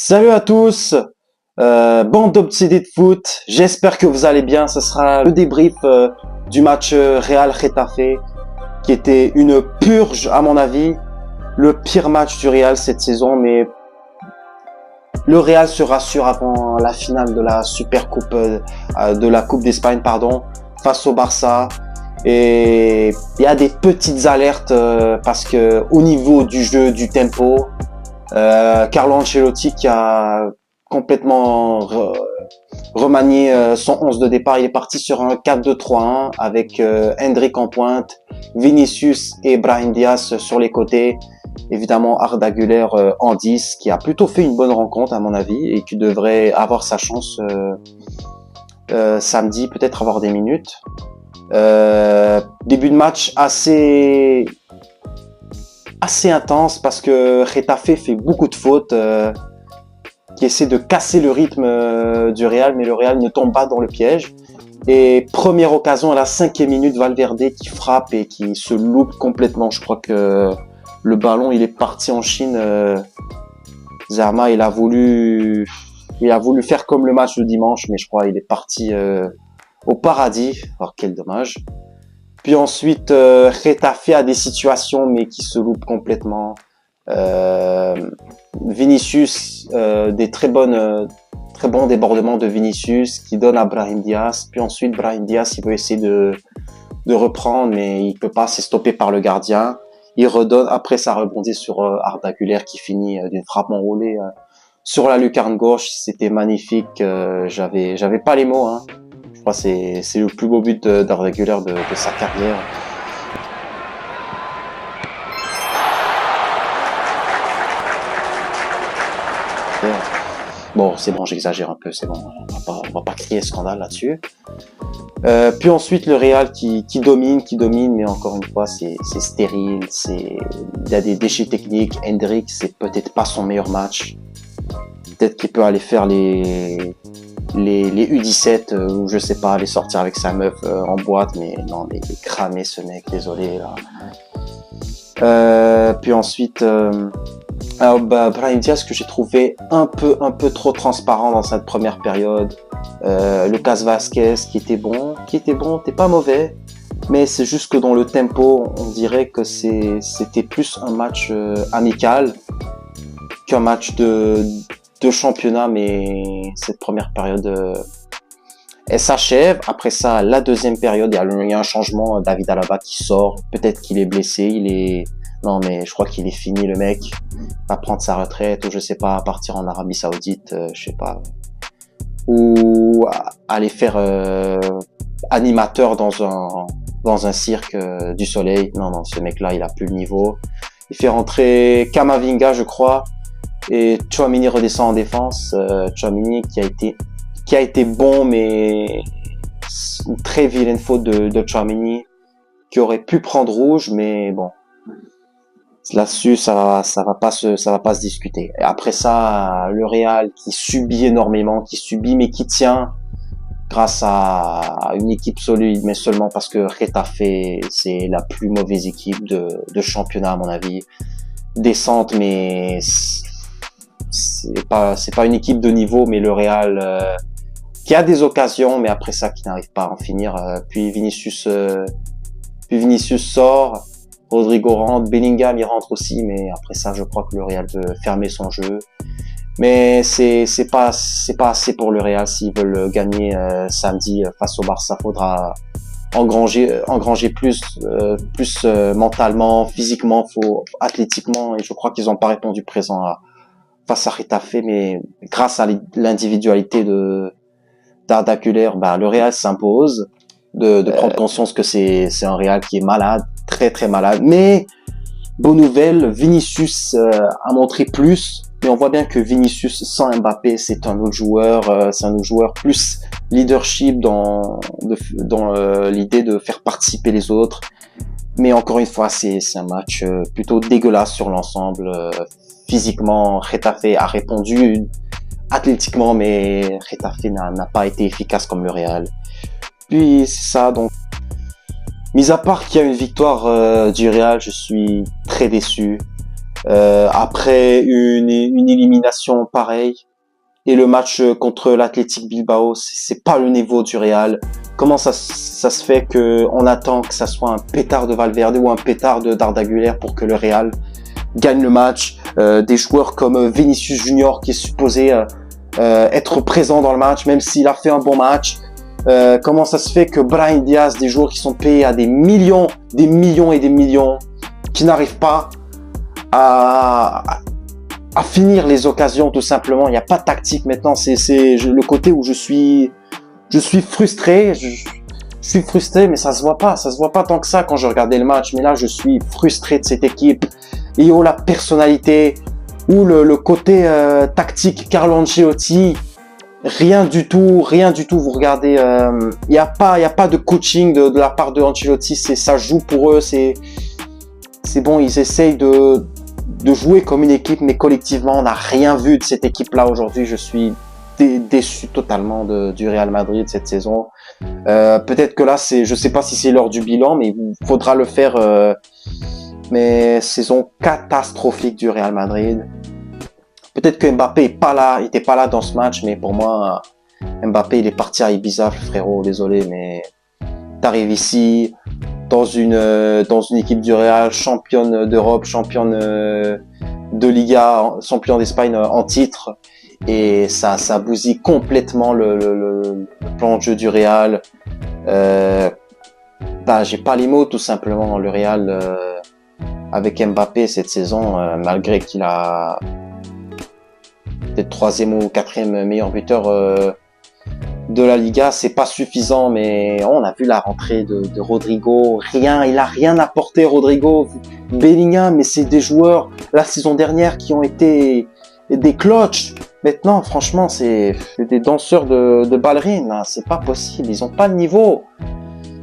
Salut à tous, bande d'obsédés de foot, j'espère que vous allez bien. Ce sera le débrief du match Real Getafe qui était une purge à mon avis, le pire match du Real cette saison, mais le Real se rassure avant la finale de la Super Coupe, de la Coupe d'Espagne face au Barça. Et il y a des petites alertes parce que au niveau du jeu, du tempo, Carlo Ancelotti qui a complètement remanié son 11 de départ. Il est parti sur un 4-2-3-1 avec Endrick en pointe, Vinicius et Brahim Diaz sur les côtés. Évidemment Arda Güler en 10 qui a plutôt fait une bonne rencontre à mon avis et qui devrait avoir sa chance samedi, peut-être avoir des minutes. Début de match assez intense parce que Getafe fait beaucoup de fautes, qui essaie de casser le rythme du Real, mais le Real ne tombe pas dans le piège. Et première occasion à la 5e minute, Valverde qui frappe et qui se loupe complètement. Je crois que le ballon il est parti en Chine. Zerma il a voulu faire comme le match de dimanche, mais je crois il est parti au paradis. Alors quel dommage. Puis ensuite, Getafe a des situations mais qui se loupent complètement. Vinicius, des très bons débordements de Vinicius qui donne à Brahim Diaz. Puis ensuite, Brahim Diaz, il veut essayer de reprendre, mais il peut pas, c'est stoppé par le gardien. Il redonne, après ça rebondit sur Arda Güler qui finit d'une frappe enroulée sur la lucarne gauche. C'était magnifique. J'avais pas les mots, hein. Je crois que c'est le plus beau but d'Arda Güler de sa carrière. Bon, c'est bon, j'exagère un peu, c'est bon. On va pas crier scandale là-dessus. Puis ensuite, le Real qui domine, mais encore une fois, c'est stérile. Il y a des déchets techniques. Endrick, c'est peut-être pas son meilleur match. Peut-être qu'il peut aller faire les U17 ou je sais pas, aller sortir avec sa meuf en boîte, mais non, il est cramé ce mec, désolé là. Puis ensuite, Brahim Diaz que j'ai trouvé un peu trop transparent dans cette première période. Lucas Vázquez qui était bon, t'es pas mauvais, mais c'est juste que dans le tempo, on dirait que c'était plus un match amical qu'un match de championnat, mais cette première période elle s'achève. Après ça, la deuxième période, il y a un changement, David Alaba qui sort, peut-être qu'il est blessé, non mais je crois qu'il est fini le mec, va prendre sa retraite ou je sais pas, partir en Arabie Saoudite, je sais pas, ou aller faire animateur dans un cirque du soleil. Non, ce mec là il a plus le niveau. Il fait rentrer Camavinga je crois, et Tchouaméni redescend en défense. Tchouaméni qui a été bon, mais une très vilaine faute de Tchouaméni qui aurait pu prendre rouge, mais bon, là-dessus ça va pas se discuter. Et après ça, le Real qui subit énormément, mais qui tient grâce à une équipe solide, mais seulement parce que Getafe c'est la plus mauvaise équipe de championnat à mon avis. Descente, mais c'est pas une équipe de niveau, mais le Real qui a des occasions, mais après ça qui n'arrive pas à en finir. Puis Vinicius sort, Rodrigo rentre, Bellingham il rentre aussi, mais après ça je crois que le Real veut fermer son jeu. Mais c'est pas assez pour le Real s'ils veulent gagner samedi face au Barça. Faudra engranger plus mentalement, physiquement, athlétiquement, et je crois qu'ils ont pas répondu présent face à Getafe, mais grâce à l'individualité d'Arda Güler, le Real s'impose de prendre conscience que c'est un Real qui est malade, très très malade. Mais bonne nouvelle, Vinicius a montré plus, mais on voit bien que Vinicius sans Mbappé, c'est un autre joueur, plus leadership dans l'idée de faire participer les autres. Mais encore une fois, c'est un match plutôt dégueulasse sur l'ensemble. Physiquement, Getafe a répondu athlétiquement, mais Getafe n'a pas été efficace comme le Real. Puis c'est ça, donc mis à part qu'il y a une victoire du Real, je suis très déçu. après une élimination pareille. Et le match contre l'Athletic Bilbao, c'est pas le niveau du Real. Comment ça se fait que on attend que ça soit un pétard de Valverde ou un pétard d'Arda Güler pour que le Real gagne le match? Des joueurs comme Vinicius Junior qui est supposé être présent dans le match, même s'il a fait un bon match. Comment ça se fait que Brahim Diaz, des joueurs qui sont payés à des millions et des millions, qui n'arrivent pas à finir les occasions, tout simplement. Il n'y a pas de tactique maintenant. C'est le côté où je suis frustré. Je suis frustré, mais ça se voit pas tant que ça quand je regardais le match. Mais là, je suis frustré de cette équipe. Et la personnalité, ou le côté tactique, Carlo Ancelotti, rien du tout. Vous regardez, il y a pas de coaching de la part de Ancelotti. Ça joue pour eux. C'est bon, ils essayent de jouer comme une équipe, mais collectivement, on n'a rien vu de cette équipe-là aujourd'hui. Je suis déçu totalement du Real Madrid cette saison. Peut-être que là, je sais pas si c'est l'heure du bilan, mais il faudra le faire. Mais saison catastrophique du Real Madrid. Peut-être que Mbappé était pas là dans ce match, mais pour moi, Mbappé, il est parti à Ibiza, frérot. Désolé, mais t'arrives ici dans une équipe du Real, championne d'Europe, championne de Liga, champion d'Espagne en titre, et ça bousille complètement le plan de jeu du Real. J'ai pas les mots, tout simplement. Le Real avec Mbappé cette saison, malgré qu'il a peut-être 3e ou 4e meilleur buteur de la Liga, c'est pas suffisant. Mais on a vu la rentrée de Rodrigo, il a rien apporté, Rodrigo. Bellingham, mais c'est des joueurs la saison dernière qui ont été des clutch. Maintenant, franchement, c'est des danseurs de ballerines, là. C'est pas possible, ils ont pas le niveau.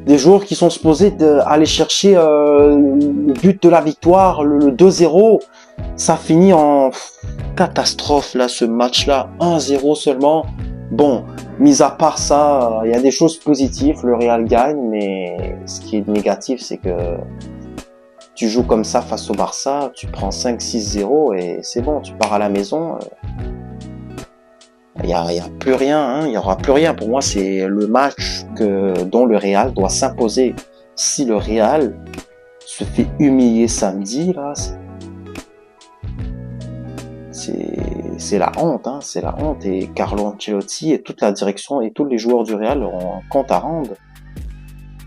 Des joueurs qui sont supposés aller chercher le but de la victoire, le 2-0, ça finit en catastrophe là, ce match-là, 1-0 seulement. Bon, mis à part ça, il y a des choses positives, le Real gagne, mais ce qui est négatif, c'est que tu joues comme ça face au Barça, tu prends 5-6-0 et c'est bon, tu pars à la maison. Il y a plus rien, hein, il y aura plus rien. Pour moi, c'est le match dont le Real doit s'imposer. Si le Real se fait humilier samedi, là, c'est la honte, hein, c'est la honte. Et Carlo Ancelotti et toute la direction et tous les joueurs du Real auront un compte à rendre,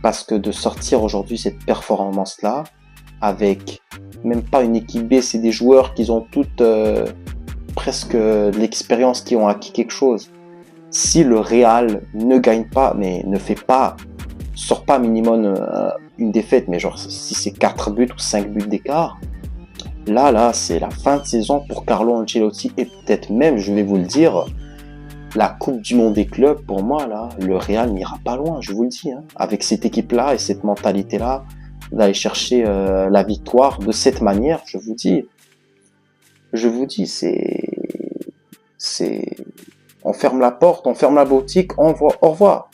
parce que de sortir aujourd'hui cette performance-là avec même pas une équipe B, c'est des joueurs qui ont toutes presque de l'expérience, qui ont acquis quelque chose. Si le Real ne gagne pas, mais sort pas minimum une défaite, mais genre si c'est 4 buts ou 5 buts d'écart, là c'est la fin de saison pour Carlo Ancelotti, et peut-être même, je vais vous le dire, la Coupe du Monde des clubs, pour moi là, le Real n'ira pas loin, je vous le dis, hein, avec cette équipe-là et cette mentalité-là, d'aller chercher la victoire de cette manière, je vous dis, on ferme la porte, on ferme la boutique, au revoir.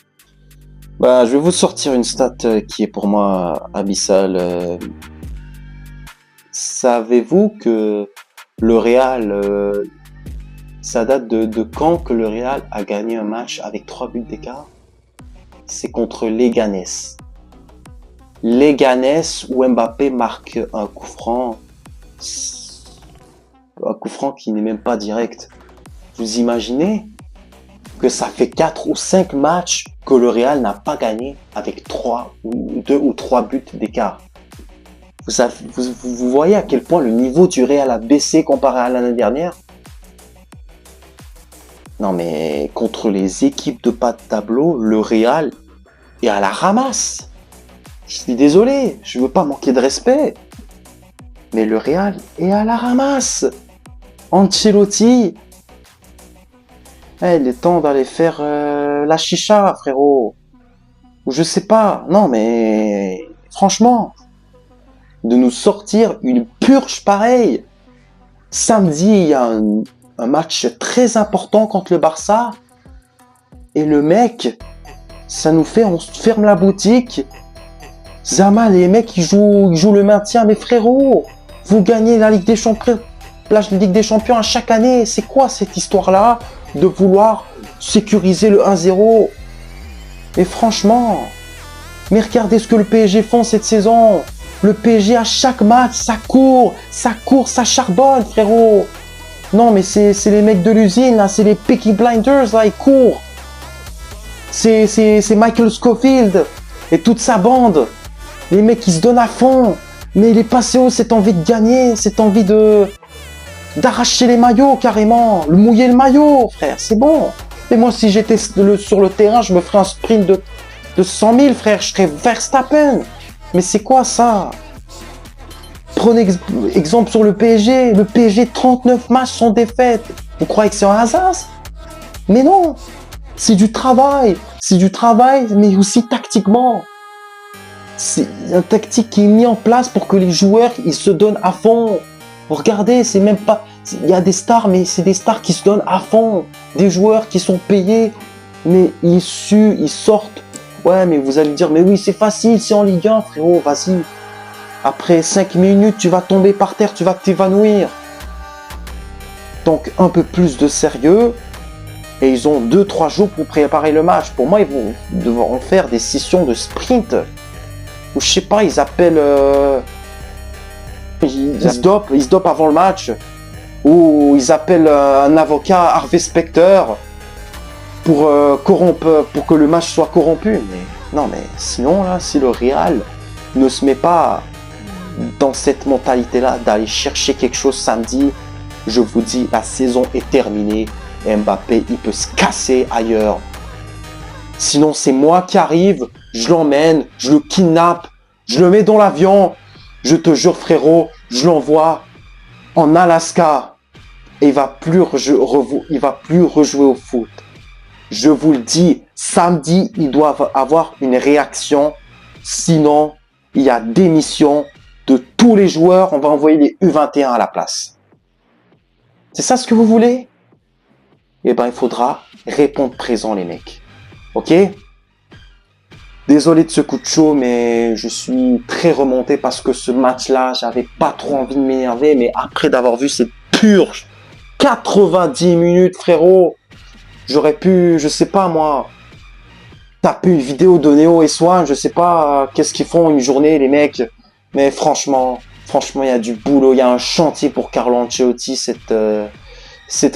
Je vais vous sortir une stat qui est pour moi abyssale. Savez-vous que le Real, ça date de quand que le Real a gagné un match avec 3 buts d'écart? C'est contre Leganés. Leganés, où Mbappé marque un coup franc qui n'est même pas direct. Vous imaginez que ça fait 4 ou 5 matchs que le Real n'a pas gagné avec 2 ou 3 buts d'écart. Vous voyez à quel point le niveau du Real a baissé comparé à l'année dernière? Non, mais contre les équipes de bas de tableau, le Real est à la ramasse. Je suis désolé, je veux pas manquer de respect, mais le Real est à la ramasse. Ancelotti, il est temps d'aller faire la chicha, frérot. Ou je sais pas. Non, mais franchement, de nous sortir une purge pareille. Samedi, il y a un match très important contre le Barça. Et le mec, ça nous fait, on se ferme la boutique. Zama, les mecs, ils jouent le maintien. Mais frérot, Vous gagnez la Ligue des Champions, à chaque année. C'est quoi cette histoire-là de vouloir sécuriser le 1-0? Et franchement, mais regardez ce que le PSG font cette saison. Le PSG à chaque match, ça court, ça charbonne, frérot. Non, mais c'est les mecs de l'usine, là, c'est les Peaky Blinders, là, ils courent. C'est Michael Scofield et toute sa bande. Les mecs qui se donnent à fond. Mais il est passé où cette envie de gagner, cette envie d'arracher les maillots carrément, mouiller le maillot, frère, c'est bon. Et moi, si j'étais sur le terrain, je me ferais un sprint de 100 000, frère, je serais Verstappen. Mais c'est quoi ça? Prenez exemple sur le PSG. Le PSG, 39 matchs sans défaite. Vous croyez que c'est un hasard? Mais non, c'est du travail. C'est du travail, mais aussi tactiquement. C'est une tactique qui est mise en place pour que les joueurs ils se donnent à fond. Regardez, c'est même pas... Il y a des stars, mais c'est des stars qui se donnent à fond. Des joueurs qui sont payés, mais ils sortent. Ouais, mais vous allez me dire, mais oui, c'est facile, c'est en Ligue 1, frérot, vas-y. Après 5 minutes, tu vas tomber par terre, tu vas t'évanouir. Donc, un peu plus de sérieux. Et ils ont 2-3 jours pour préparer le match. Pour moi, ils devront faire des sessions de sprint. Ou je sais pas, ils appellent... Ils se dopent avant le match. Ou ils appellent un avocat, Harvey Specter, pour que le match soit corrompu. Mais non, mais sinon, là, si le Real ne se met pas dans cette mentalité-là d'aller chercher quelque chose samedi, je vous dis, la saison est terminée. Mbappé, il peut se casser ailleurs. Sinon, c'est moi qui arrive, je l'emmène, je le kidnappe, je le mets dans l'avion. Je te jure, frérot, je l'envoie en Alaska. Et il va plus rejouer au foot. Je vous le dis, samedi, il doit avoir une réaction. Sinon, il y a démission de tous les joueurs. On va envoyer les U21 à la place. C'est ça ce que vous voulez? Eh ben, il faudra répondre présent, les mecs. Ok? Désolé de ce coup de chaud, mais je suis très remonté parce que ce match-là, j'avais pas trop envie de m'énerver, mais après d'avoir vu cette purge 90 minutes, frérot, j'aurais pu, je sais pas moi, taper une vidéo de Neo et Swan, je sais pas qu'est-ce qu'ils font une journée, les mecs, mais franchement, il y a du boulot, il y a un chantier pour Carlo Ancelotti cette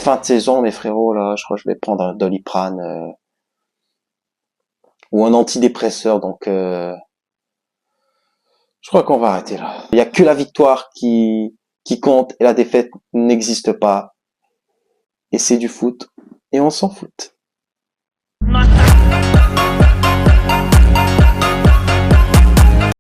fin de saison, mes frérots, là, je crois que je vais prendre un Doliprane ou un antidépresseur, donc je crois qu'on va arrêter là. Il y a que la victoire qui compte et la défaite n'existe pas. Et c'est du foot et on s'en fout.